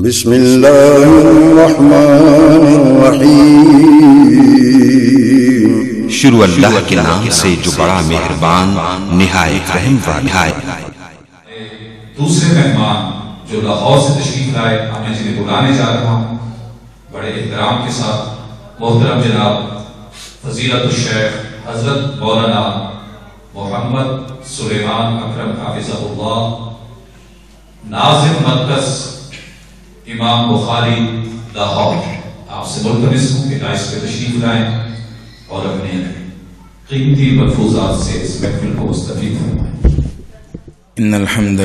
بسم اللہ الرحمن الرحیم۔ شروع اللہ کے نام سے جو بڑا مہربان نہایت رحم والا ہے۔ دوسرے مہمان جو لاہور سے تشریف لائے، میں جنہیں بلانے جا رہا ہوں بڑے احترام کے ساتھ، محترم جناب فضیلت الشیخ حضرت مولانا محمد سلیمان اکرم حافظہ اللہ، ناظم مرکز امام بخاری لاہور، آپ سے ملتمس ہوں کہ دائس پہ تشریف لائیں اور اپنے قیمتی ملفوظات سے اس محفل کو مستفید فرمائیں۔ ان الحمد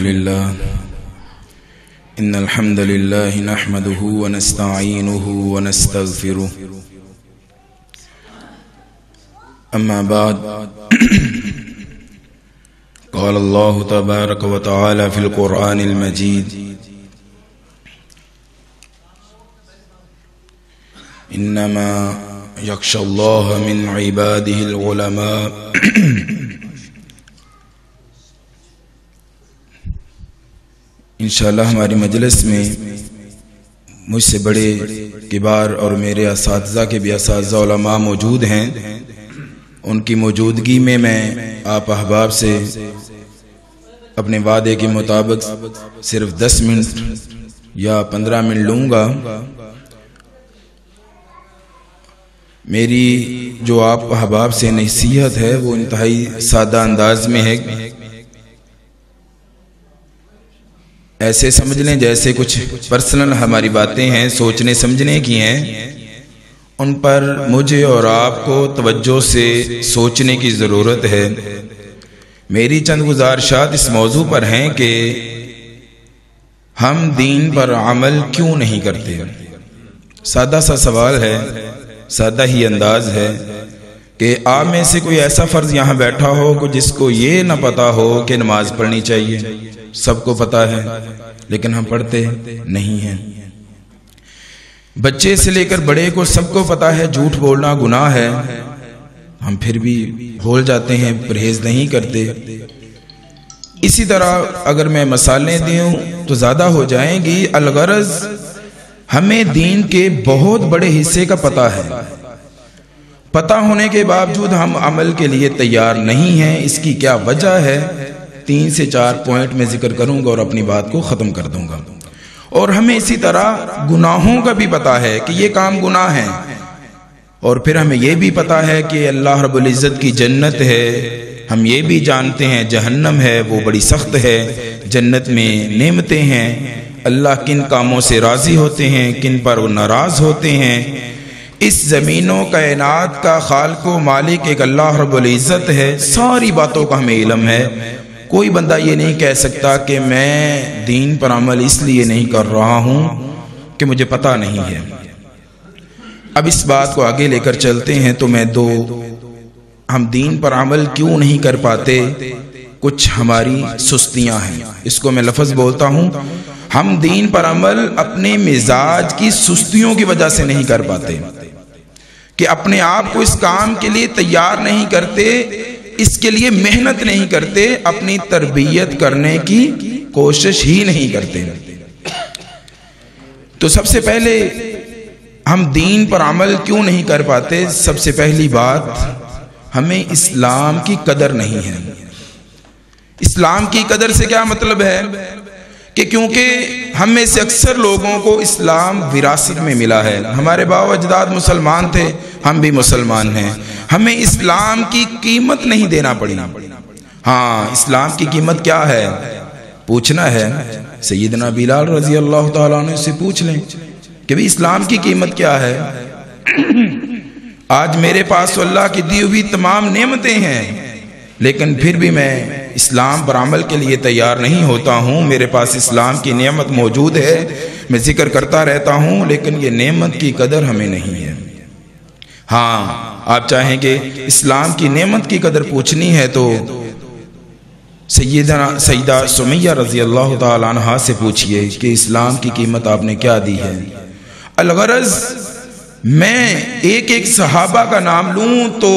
لله نحمده ونستعينه ونستغفره، اما بعد قال الله تبارك وتعالى في القرآن المجيد: انما يخشى الله من عباده العلماء۔ انشاءاللہ ہماری مجلس میں مجھ سے بڑے کبار اور میرے اساتذہ کے بھی اساتذہ علماء موجود ہیں۔ ان کی موجودگی میں آپ احباب سے اپنے وعدے کے مطابق صرف 10 منٹ یا 15 منٹ لوں گا۔ میری جو آپ احباب سے نصیحت ہے وہ انتہائی سادہ انداز میں ہے۔ ایسے سمجھ لیں جیسے کچھ پرسنل ہماری باتیں ہیں، سوچنے سمجھنے کی ہیں، ان پر مجھے اور آپ کو توجہ سے سوچنے کی ضرورت ہے۔ میری چند گزارشات اس موضوع پر ہیں کہ ہم دین پر عمل کیوں نہیں کرتے۔ سادہ سا سوال ہے، سادہ ہی انداز ہے کہ آپ میں سے کوئی ایسا فرد یہاں بیٹھا ہو کہ جس کو یہ نہ پتا ہو کہ نماز پڑھنی چاہیے۔ سب کو پتا ہے لیکن ہم پڑھتے نہیں ہیں۔ بچے سے لے کر بڑے کو سب کو پتا ہے جھوٹ بولنا گناہ ہے، ہم پھر بھی بھول جاتے ہیں، پرہیز نہیں کرتے۔ اسی طرح اگر میں مثالیں دوں تو زیادہ ہو جائیں گی۔ الغرض ہمیں دین کے بہت بڑے حصے کا پتہ ہے، پتہ ہونے کے باوجود ہم عمل کے لیے تیار نہیں ہیں۔ اس کی کیا وجہ ہے؟ 3 سے 4 پوائنٹ میں ذکر کروں گا اور اپنی بات کو ختم کر دوں گا۔ اور ہمیں اسی طرح گناہوں کا بھی پتہ ہے کہ یہ کام گناہ ہے، اور پھر ہمیں یہ بھی پتہ ہے کہ اللہ رب العزت کی جنت ہے۔ ہم یہ بھی جانتے ہیں جہنم ہے، وہ بڑی سخت ہے۔ جنت میں نعمتیں ہیں، اللہ کن کاموں سے راضی ہوتے ہیں، کن پر وہ ناراض ہوتے ہیں۔ اس زمین و کائنات کا خالق و مالک ایک اللہ رب العزت ہے۔ ساری باتوں کا ہمیں علم ہے۔ کوئی بندہ یہ نہیں کہہ سکتا کہ میں دین پر عمل اس لیے نہیں کر رہا ہوں کہ مجھے پتہ نہیں ہے۔ اب اس بات کو آگے لے کر چلتے ہیں تو ہم دین پر عمل کیوں نہیں کر پاتے؟ کچھ ہماری سستیاں ہیں، اس کو میں لفظ بولتا ہوں۔ ہم دین پر عمل اپنے مزاج کی سستیوں کی وجہ سے نہیں کر پاتے، کہ اپنے آپ کو اس کام کے لیے تیار نہیں کرتے، اس کے لیے محنت نہیں کرتے، اپنی تربیت کرنے کی کوشش ہی نہیں کرتے۔ تو سب سے پہلے ہم دین پر عمل کیوں نہیں کر پاتے؟ سب سے پہلی بات، ہمیں اسلام کی قدر نہیں ہے۔ اسلام کی قدر سے کیا مطلب ہے کہ کیونکہ ہم میں سے اکثر لوگوں کو اسلام وراثت میں ملا ہے۔ ہمارے باپ و اجداد مسلمان تھے، ہم بھی مسلمان ہیں۔ ہمیں اسلام کی قیمت نہیں دینا پڑی۔ ہاں، اسلام کی قیمت کیا ہے پوچھنا ہے، سیدنا بلال رضی اللہ تعالیٰ عنہ سے پوچھ لیں کہ بھی اسلام کی قیمت کیا ہے۔ آج میرے پاس اللہ کی دی ہوئی تمام نعمتیں ہیں، لیکن پھر بھی میں اسلام پر عمل کے لیے تیار نہیں ہوتا ہوں۔ میرے پاس اسلام کی نعمت موجود ہے، میں ذکر کرتا رہتا ہوں، لیکن یہ نعمت کی قدر ہمیں نہیں ہے۔ ہاں، آپ چاہیں کہ اسلام کی نعمت کی قدر پوچھنی ہے تو سیدہ سمیہ رضی اللہ تعالیٰ عنہ سے پوچھئے کہ اسلام کی قیمت آپ نے کیا دی ہے۔ الغرض میں ایک ایک صحابہ کا نام لوں تو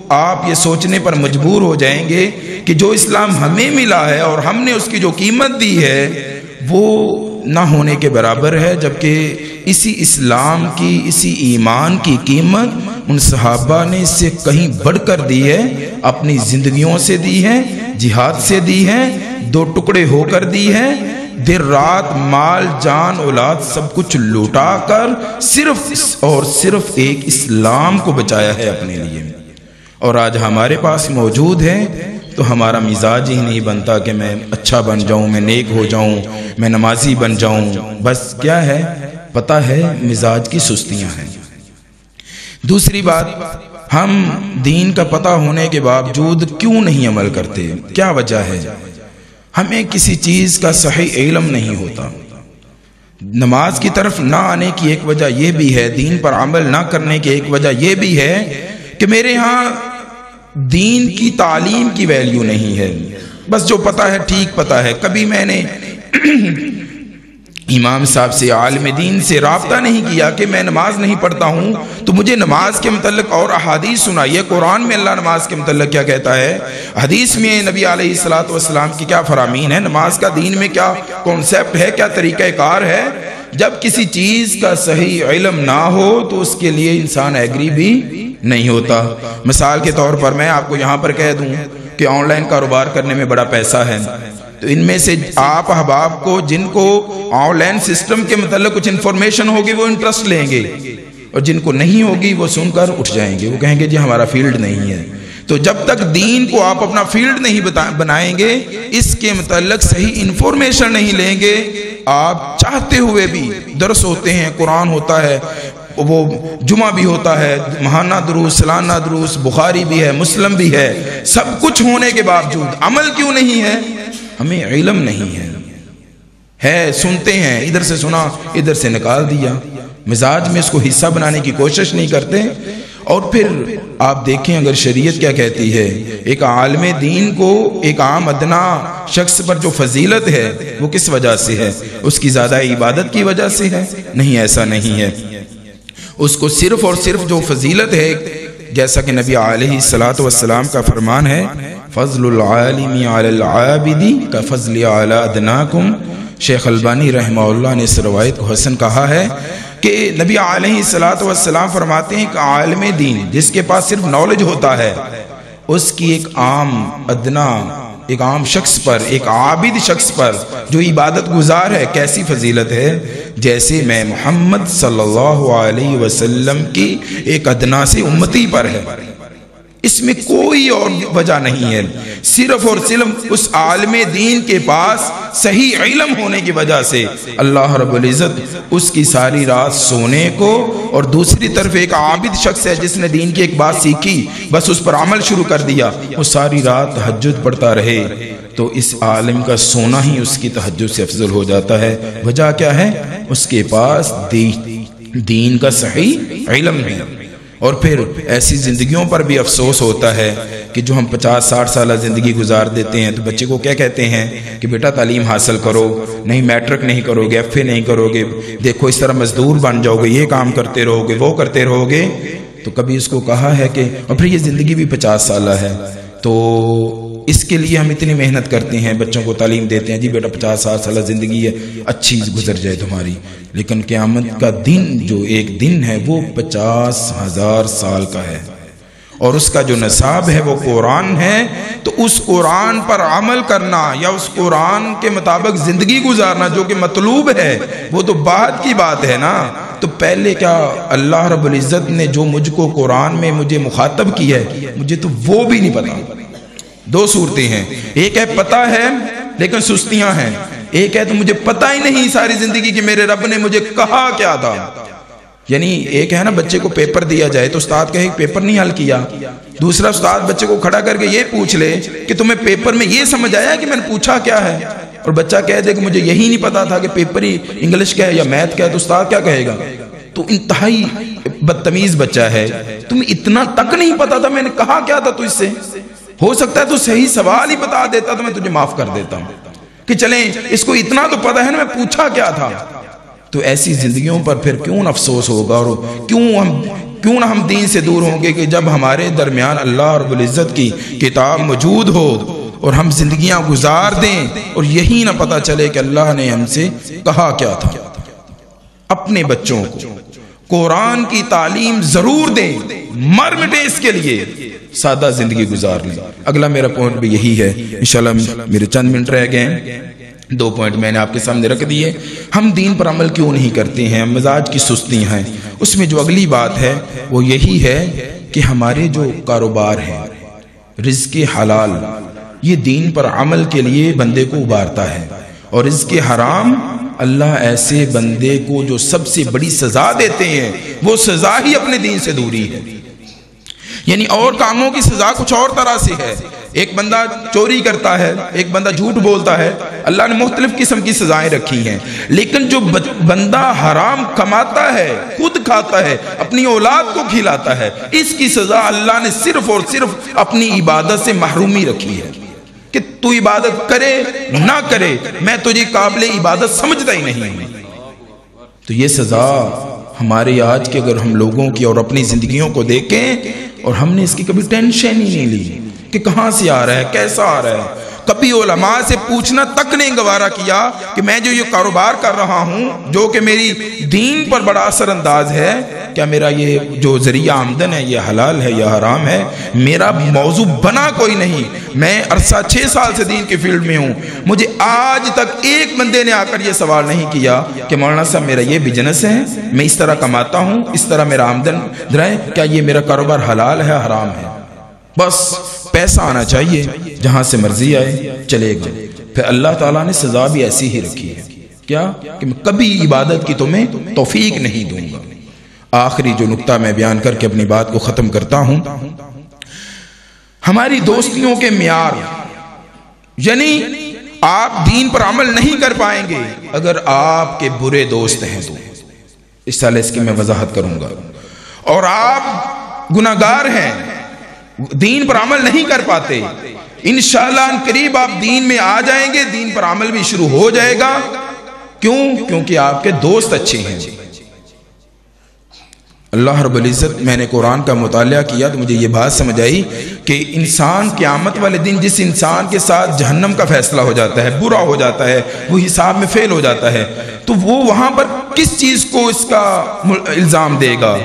آپ یہ سوچنے پر مجبور ہو جائیں گے کہ جو اسلام ہمیں ملا ہے اور ہم نے اس کی جو قیمت دی ہے وہ نہ ہونے کے برابر ہے، جبکہ اسی اسلام کی، اسی ایمان کی قیمت ان صحابہ نے اس سے کہیں بڑھ کر دی ہے، اپنی زندگیوں سے دی ہے، جہاد سے دی ہے، دو ٹکڑے ہو کر دی ہے، دیر رات مال جان اولاد سب کچھ لوٹا کر صرف اور صرف ایک اسلام کو بچایا ہے اپنے لیے۔ اور آج ہمارے پاس موجود ہے تو ہمارا مزاج ہی نہیں بنتا کہ میں اچھا بن جاؤں، میں نیک ہو جاؤں، میں نمازی بن جاؤں، بس کیا ہے پتہ ہے مزاج کی سستیاں ہیں۔ دوسری بات، ہم دین کا پتہ ہونے کے باوجود کیوں نہیں عمل کرتے؟ کیا وجہ ہے؟ ہمیں کسی چیز کا صحیح علم نہیں ہوتا۔ نماز کی طرف نہ آنے کی ایک وجہ یہ بھی ہے، دین پر عمل نہ کرنے کی ایک وجہ یہ بھی ہے کہ میرے ہاں دین کی تعلیم کی ویلیو نہیں ہے، بس جو پتہ ہے ٹھیک پتہ ہے۔ کبھی میں نے امام صاحب سے، عالم دین سے رابطہ نہیں کیا کہ میں نماز نہیں پڑھتا ہوں تو مجھے نماز کے متعلق اور احادیث سنائیے، قرآن میں اللہ نماز کے متعلق کیا کہتا ہے، حدیث میں نبی علیہ السلام کی کیا فرامین ہے، نماز کا دین میں کیا کانسیپٹ ہے، کیا طریقہ کار ہے۔ جب کسی چیز کا صحیح علم نہ ہو تو اس کے لیے انسان ایگری بھی نہیں ہوتا۔ مثال کے طور پر میں آپ کو یہاں پر کہہ دوں کہ آن لائن کاروبار کرنے میں بڑا پیسہ ہے، تو ان میں سے آپ احباب کو جن کو آن لائن سسٹم کے متعلق کچھ انفارمیشن ہوگی وہ انٹرسٹ لیں گے، اور جن کو نہیں ہوگی وہ سن کر اٹھ جائیں گے، وہ کہیں گے جی ہمارا فیلڈ نہیں ہے۔ تو جب تک دین کو آپ اپنا فیلڈ نہیں بنائیں گے، اس کے متعلق صحیح انفارمیشن نہیں لیں گے، آپ چاہتے ہوئے بھی، درس ہوتے ہیں، قرآن ہوتا ہے، وہ جمعہ بھی ہوتا ہے، ماہانہ دروس، سالانہ دروس، بخاری بھی ہے، مسلم بھی ہے، سب کچھ ہونے کے باوجود عمل کیوں نہیں ہے؟ ہمیں علم نہیں ہے، سنتے ہیں، ادھر سے سنا ادھر سے نکال دیا، مزاج میں اس کو حصہ بنانے کی کوشش نہیں کرتے۔ اور پھر آپ دیکھیں اگر شریعت کیا کہتی ہے، ایک عالم دین کو ایک عام ادنا شخص پر جو فضیلت ہے وہ کس وجہ سے ہے؟ اس کی زیادہ عبادت کی وجہ سے ہے؟ نہیں، ایسا نہیں ہے۔ اس کو صرف اور صرف جو فضیلت ہے، جیسا کہ نبی علیہ السلام کا فرمان ہے، فضل العالم علی العابد کفضل علی ادناکم۔ شیخ البانی رحمہ اللہ نے اس روایت کو حسن کہا ہے کہ نبی علیہ السلام فرماتے ہیں کہ عالم دین جس کے پاس صرف نالج ہوتا ہے، اس کی ایک عام ادنا، ایک عام شخص پر، ایک عابد شخص پر جو عبادت گزار ہے، کیسی فضیلت ہے؟ جیسے میں محمد صلی اللہ علیہ وسلم کی ایک ادنا سے امتی پر ہے۔ اس میں کوئی اور وجہ نہیں ہے، صرف اور صرف اس عالم دین کے پاس صحیح علم ہونے کی وجہ سے اللہ رب العزت اس کی ساری رات سونے کو، اور دوسری طرف ایک عابد شخص ہے جس نے دین کی ایک بات سیکھی، بس اس پر عمل شروع کر دیا، وہ ساری رات تہجد پڑھتا رہے، تو اس عالم کا سونا ہی اس کی تہجد سے افضل ہو جاتا ہے۔ وجہ کیا ہے؟ اس کے پاس دین کا صحیح علم ہے۔ اور پھر ایسی زندگیوں پر بھی افسوس ہوتا ہے کہ جو ہم 50-60 سالہ زندگی گزار دیتے ہیں، تو بچے کو کیا کہتے ہیں کہ بیٹا تعلیم حاصل کرو، نہیں میٹرک نہیں کرو گے، ایف اے نہیں کرو گے، دیکھو اس طرح مزدور بن جاؤ گے، یہ کام کرتے رہو گے، وہ کرتے رہو گے۔ تو کبھی اس کو کہا ہے کہ اور پھر یہ زندگی بھی 50 سالہ ہے، تو اس کے لیے ہم اتنی محنت کرتے ہیں، بچوں کو تعلیم دیتے ہیں، جی بیٹا 50-60 سالہ زندگی ہے، اچھی گزر جائے تمہاری، لیکن قیامت کا دن جو ایک دن ہے وہ 50,000 سال کا ہے، اور اس کا جو نصاب ہے وہ قرآن ہے۔ تو اس قرآن پر عمل کرنا یا اس قرآن کے مطابق زندگی گزارنا جو کہ مطلوب ہے، وہ تو بعد کی بات ہے نا۔ تو پہلے کیا اللہ رب العزت نے جو مجھ کو قرآن میں مجھے مخاطب کی ہے، مجھے تو وہ بھی نہیں پتا۔ دو صورتیں ہیں، ایک ہے پتہ ہے لیکن سستیاں ہیں، ایک ہے تو مجھے پتہ ہی نہیں ساری زندگی کہ میرے رب نے مجھے کہا کیا تھا۔ یعنی ایک ہے نا بچے کو پیپر دیا جائے تو استاد کہے پیپر نہیں حل کیا، دوسرا استاد بچے کو کھڑا کر کے یہ پوچھ لے کہ تمہیں پیپر میں یہ سمجھ آیا کہ میں نے پوچھا کیا ہے، اور بچہ کہہ دے کہ مجھے یہی نہیں پتا تھا کہ پیپر ہی انگلش کا ہے یا میتھ کا ہے، تو استاد کیا کہے گا؟ تو انتہائی بدتمیز بچہ ہے، تمہیں اتنا تک نہیں پتا تھا میں نے کہا کیا تھا تو اس سے؟ ہو سکتا ہے تو صحیح سوال ہی بتا دیتا تو میں تجھے معاف کر دیتا ہوں کہ چلیں اس کو اتنا تو پتا ہے نا میں پوچھا کیا تھا۔ تو ایسی زندگیوں پر پھر کیوں افسوس ہوگا، اور کیوں نہ ہم دین سے دور ہوں گے کہ جب ہمارے درمیان اللہ رب العزت کی کتاب موجود ہو اور ہم زندگیاں گزار دیں اور یہی نہ پتہ چلے کہ اللہ نے ہم سے کہا کیا تھا۔ اپنے بچوں کو قرآن کی تعلیم ضرور دیں، مر مٹے اس کے لیے، سادہ زندگی گزار لیں۔ اگلا میرا پوائنٹ بھی یہی ہے، انشاءاللہ میرے چند منٹ رہ گئے ہیں، 2 پوائنٹ میں نے آپ کے سامنے رکھ دیے۔ ہم دین پر عمل کیوں نہیں کرتے ہیں؟ مزاج کی سستی ہیں۔ اس میں جو اگلی بات ہے وہ یہی ہے کہ ہمارے جو کاروبار ہیں، رزق حلال، یہ دین پر عمل کے لیے بندے کو ابھارتا ہے، اور رزق حرام اللہ ایسے بندے کو جو سب سے بڑی سزا دیتے ہیں، وہ سزا ہی اپنے دین سے دوری ہے۔ یعنی اور کاموں کی سزا کچھ اور طرح سے ہے، ایک بندہ چوری کرتا ہے، ایک بندہ جھوٹ بولتا ہے، اللہ نے مختلف قسم کی سزائیں رکھی ہیں، لیکن جو بندہ حرام کماتا ہے، خود کھاتا ہے، اپنی اولاد کو کھلاتا ہے، اس کی سزا اللہ نے صرف اور صرف اپنی عبادت سے محرومی رکھی ہے کہ تو عبادت کرے نہ کرے، میں تجھے قابل عبادت سمجھتا ہی نہیں ہوں۔ تو یہ سزا ہمارے آج کے اگر ہم لوگوں کی اور اپنی زندگیوں کو دیکھیں، اور ہم نے اس کی کبھی ٹینشن ہی نہیں لی کہ کہاں سے آ رہا ہے، کیسا آ رہا ہے، کبھی علماء سے پوچھنا تک نہیں گوارا کیا کہ میں جو یہ کاروبار کر رہا ہوں جو کہ میری دین پر بڑا اثر انداز ہے، کیا میرا یہ جو ذریعہ آمدن ہے یہ حلال ہے یا حرام ہے؟ میرا موضوع بنا کوئی نہیں۔ میں عرصہ 6 سال سے دین کے فیلڈ میں ہوں، مجھے آج تک ایک بندے نے آ کر یہ سوال نہیں کیا کہ مولانا صاحب میرا یہ بزنس ہے، میں اس طرح کماتا ہوں، اس طرح میرا آمدن ہے، کیا یہ میرا کاروبار حلال ہے حرام ہے؟ بس پیسہ آنا چاہیے، جہاں سے مرضی آئے چلے گا۔ پھر اللہ تعالیٰ نے سزا بھی ایسی ہی رکھی ہے، کیا کہ میں کبھی عبادت کی تمہیں توفیق نہیں دوں گا۔ آخری جو نقطہ میں بیان کر کے اپنی بات کو ختم کرتا ہوں، ہماری دوستیوں کے معیار، یعنی آپ دین پر عمل نہیں کر پائیں گے اگر آپ کے برے دوست ہیں تو، اس سال اس کی میں وضاحت کروں گا، اور آپ گناہگار ہیں، دین پر عمل نہیں کر پاتے، انشاءاللہ ان قریب آپ دین میں آ جائیں گے، دین پر عمل بھی شروع ہو جائے گا۔ کیوں؟ کیونکہ آپ کے دوست اچھے ہیں۔ اللہ رب العزت، میں نے قرآن کا مطالعہ کیا تو مجھے یہ بات سمجھ آئی کہ انسان قیامت والے دن جس انسان کے ساتھ جہنم کا فیصلہ ہو جاتا ہے، برا ہو جاتا ہے، وہ حساب میں فیل ہو جاتا ہے، تو وہ وہاں پر کس چیز کو اس کا الزام دے گا؟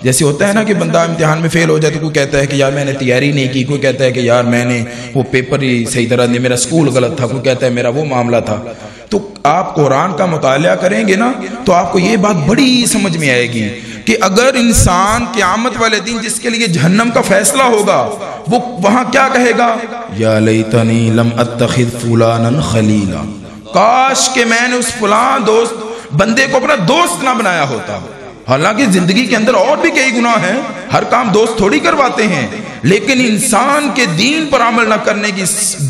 جیسے ہوتا ہے نا کہ بندہ امتحان میں فیل ہو جائے تو کوئی کہتا ہے کہ یار میں نے تیاری نہیں کی، کوئی کہتا ہے کہ یار میں نے وہ پیپر ہی صحیح طرح نہیں، میرا سکول غلط تھا، کوئی کہتا ہے میرا وہ معاملہ تھا۔ تو آپ قرآن کا مطالعہ کریں گے نا تو آپ کو یہ بات بڑی سمجھ میں آئے گی کہ اگر انسان قیامت والے دن جس کے لیے جہنم کا فیصلہ ہوگا، وہ وہاں کیا کہے گا؟ یا لیتنی لم اتخذ فلانا خلیلا، کاش کہ میں نے اس فلاں دوست بندے کو اپنا دوست نہ بنایا ہوتا۔ حالانکہ زندگی کے اندر اور بھی کئی گناہ ہیں، ہر کام دوست تھوڑی کرواتے ہیں، لیکن انسان کے دین پر عمل نہ کرنے کی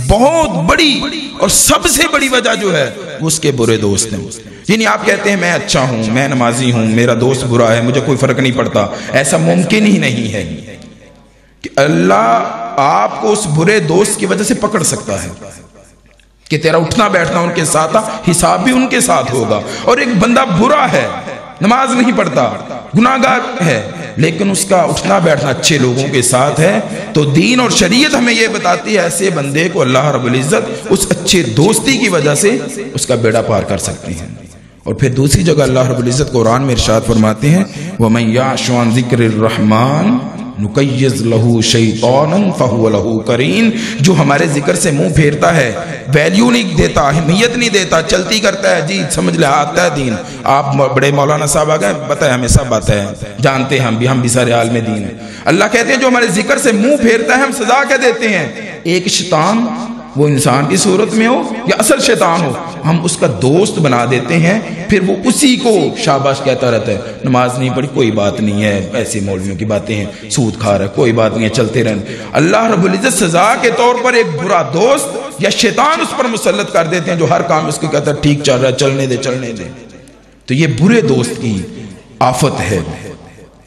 بہت بڑی اور سب سے بڑی وجہ جو ہے وہ اس کے برے دوست ہیں۔ یعنی آپ کہتے ہیں میں اچھا ہوں، میں نمازی ہوں، میرا دوست برا ہے، مجھے کوئی فرق نہیں پڑتا، ایسا ممکن ہی نہیں ہے کہ اللہ آپ کو اس برے دوست کی وجہ سے پکڑ سکتا ہے کہ تیرا اٹھنا بیٹھنا ان کے ساتھ، حساب بھی ان کے ساتھ ہوگا۔ اور ایک بندہ برا ہے، نماز نہیں پڑھتا، گناہگار ہے، لیکن اس کا اٹھنا بیٹھنا اچھے لوگوں کے ساتھ ہے، تو دین اور شریعت ہمیں یہ بتاتی ہے ایسے بندے کو اللہ رب العزت اس اچھے دوستی کی وجہ سے اس کا بیڑا پار کر سکتے ہیں۔ اور پھر دوسری جگہ اللہ رب العزت قرآن میں ارشاد فرماتے ہیں وَمَن يَعْشُ عَن ذِكْرِ الرَّحْمَنِ نُقَيِّضْ لَهُ شَيْطَانًا فَهُوَ لَهُ قَرِينٌ، جو ہمارے ذکر سے منہ پھیرتا ہے، ویلیو نہیں دیتا، اہمیت نہیں دیتا، چلتی کرتا ہے، جی سمجھ لے آتا ہے دین، آپ بڑے مولانا صاحب آ گئے، پتہ ہے ہمیں سب آتا ہے، جانتے ہیں ہم بھی سارے عالم دین ہیں۔ اللہ کہتے ہیں جو ہمارے ذکر سے منہ پھیرتا ہے ہم سزا کیا دیتے ہیں؟ ایک شیطان، وہ انسان کی صورت میں ہو یا اصل شیطان ہو، ہم اس کا دوست بنا دیتے ہیں، پھر وہ اسی کو شاباش کہتا رہتا ہے، نماز نہیں پڑھی کوئی بات نہیں ہے، ایسے مولویوں کی باتیں ہیں، سود کھا رہا ہے کوئی بات نہیں ہے، چلتے رہنے۔ اللہ رب العزت سزا کے طور پر ایک برا دوست یا شیطان اس پر مسلط کر دیتے ہیں جو ہر کام اس کو کہتا ہے ٹھیک چل رہا ہے، چلنے دے چلنے دے۔ تو یہ برے دوست کی آفت ہے۔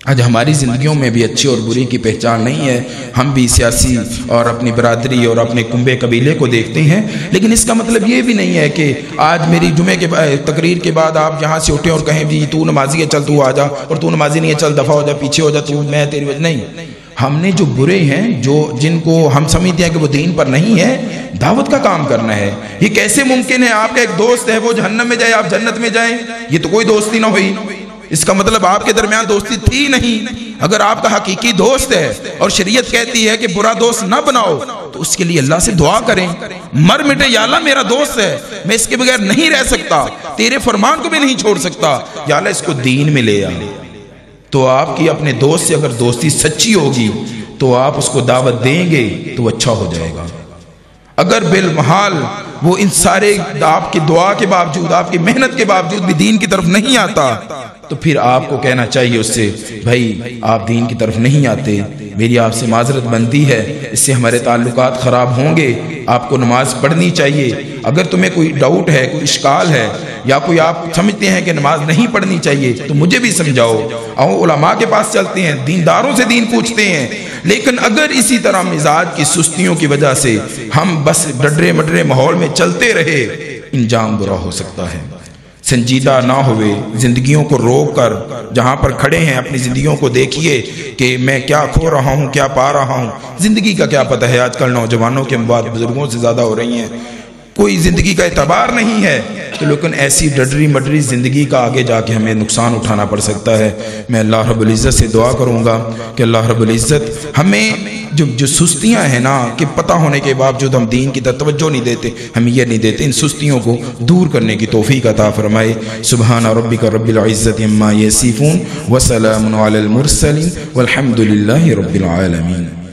آج ہماری زندگیوں میں بھی اچھی اور بری کی پہچان نہیں ہے، ہم بھی سیاسی اور اپنی برادری اور اپنے کنبے قبیلے کو دیکھتے ہیں، لیکن اس کا مطلب یہ بھی نہیں ہے کہ آج میری جمعے کے تقریر کے بعد آپ یہاں سے اٹھیں اور کہیں جی تو نمازی ہے چل تو آ جا، اور تو نمازی نہیں ہے چل دفعہ ہو جا، پیچھے ہو جا، تو میں تیری وجہ نہیں۔ ہم نے جو برے ہیں، جن کو ہم سمجھتے ہیں کہ وہ دین پر نہیں ہے، دعوت کا کام کرنا ہے۔ یہ کیسے ممکن ہے آپ کا ایک دوست ہے وہ جہنم میں جائے آپ جنت میں جائیں؟ یہ تو کوئی دوستی نہ ہوئی، اس کا مطلب آپ کے درمیان دوستی تھی نہیں۔ اگر آپ کا حقیقی دوست ہے اور شریعت کہتی ہے کہ برا دوست نہ بناؤ، تو اس کے لیے اللہ سے دعا کریں، مر مٹے، یا اللہ میرا دوست ہے، میں اس کے بغیر نہیں رہ سکتا، تیرے فرمان کو بھی نہیں چھوڑ سکتا، یا اللہ اس کو دین میں لے آ۔ تو آپ کی اپنے دوست سے اگر دوستی سچی ہوگی تو آپ اس کو دعوت دیں گے تو اچھا ہو جائے گا۔ اگر بالمحال وہ ان سارے آپ کی دعا کے باوجود، آپ کی محنت کے باوجود بھی دین کی طرف نہیں آتا، تو پھر آپ کو کہنا چاہیے اس سے، بھائی آپ دین کی طرف نہیں آتے، میری آپ سے معذرت بنتی ہے، اس سے ہمارے تعلقات خراب ہوں گے، آپ کو نماز پڑھنی چاہیے۔ اگر تمہیں کوئی ڈاؤٹ ہے، کوئی اشکال ہے، یا کوئی آپ سمجھتے ہیں کہ نماز نہیں پڑھنی چاہیے، تو مجھے بھی سمجھاؤ۔ اور علماء کے پاس چلتے ہیں، دینداروں سے دین پوچھتے ہیں۔ لیکن اگر اسی طرح مزاج کی سستیوں کی وجہ سے ہم بس ڈڈرے مڈرے ماحول میں چلتے رہے، انجام برا ہو سکتا ہے۔ سنجیدہ نہ ہوئے، زندگیوں کو روک کر جہاں پر کھڑے ہیں اپنی زندگیوں کو دیکھیے کہ میں کیا کھو رہا ہوں، کیا پا رہا ہوں۔ زندگی کا کیا پتہ ہے، آج کل نوجوانوں کے بعد بزرگوں سے زیادہ ہو رہی ہیں، کوئی زندگی کا اعتبار نہیں ہے۔ تو لیکن ایسی ڈڈری مڈری زندگی کا آگے جا کے ہمیں نقصان اٹھانا پڑ سکتا ہے۔ میں اللہ رب العزت سے دعا کروں گا کہ اللہ رب العزت ہمیں جو سستیاں ہیں نا، کہ پتہ ہونے کے باوجود ہم دین کی طرف توجہ نہیں دیتے، ہم یہ نہیں دیتے، ان سستیوں کو دور کرنے کی توفیق عطا فرمائے۔ سبحان ربک رب العزت عما یصفون وسلام علی المرسلین والحمد للہ رب العالمین۔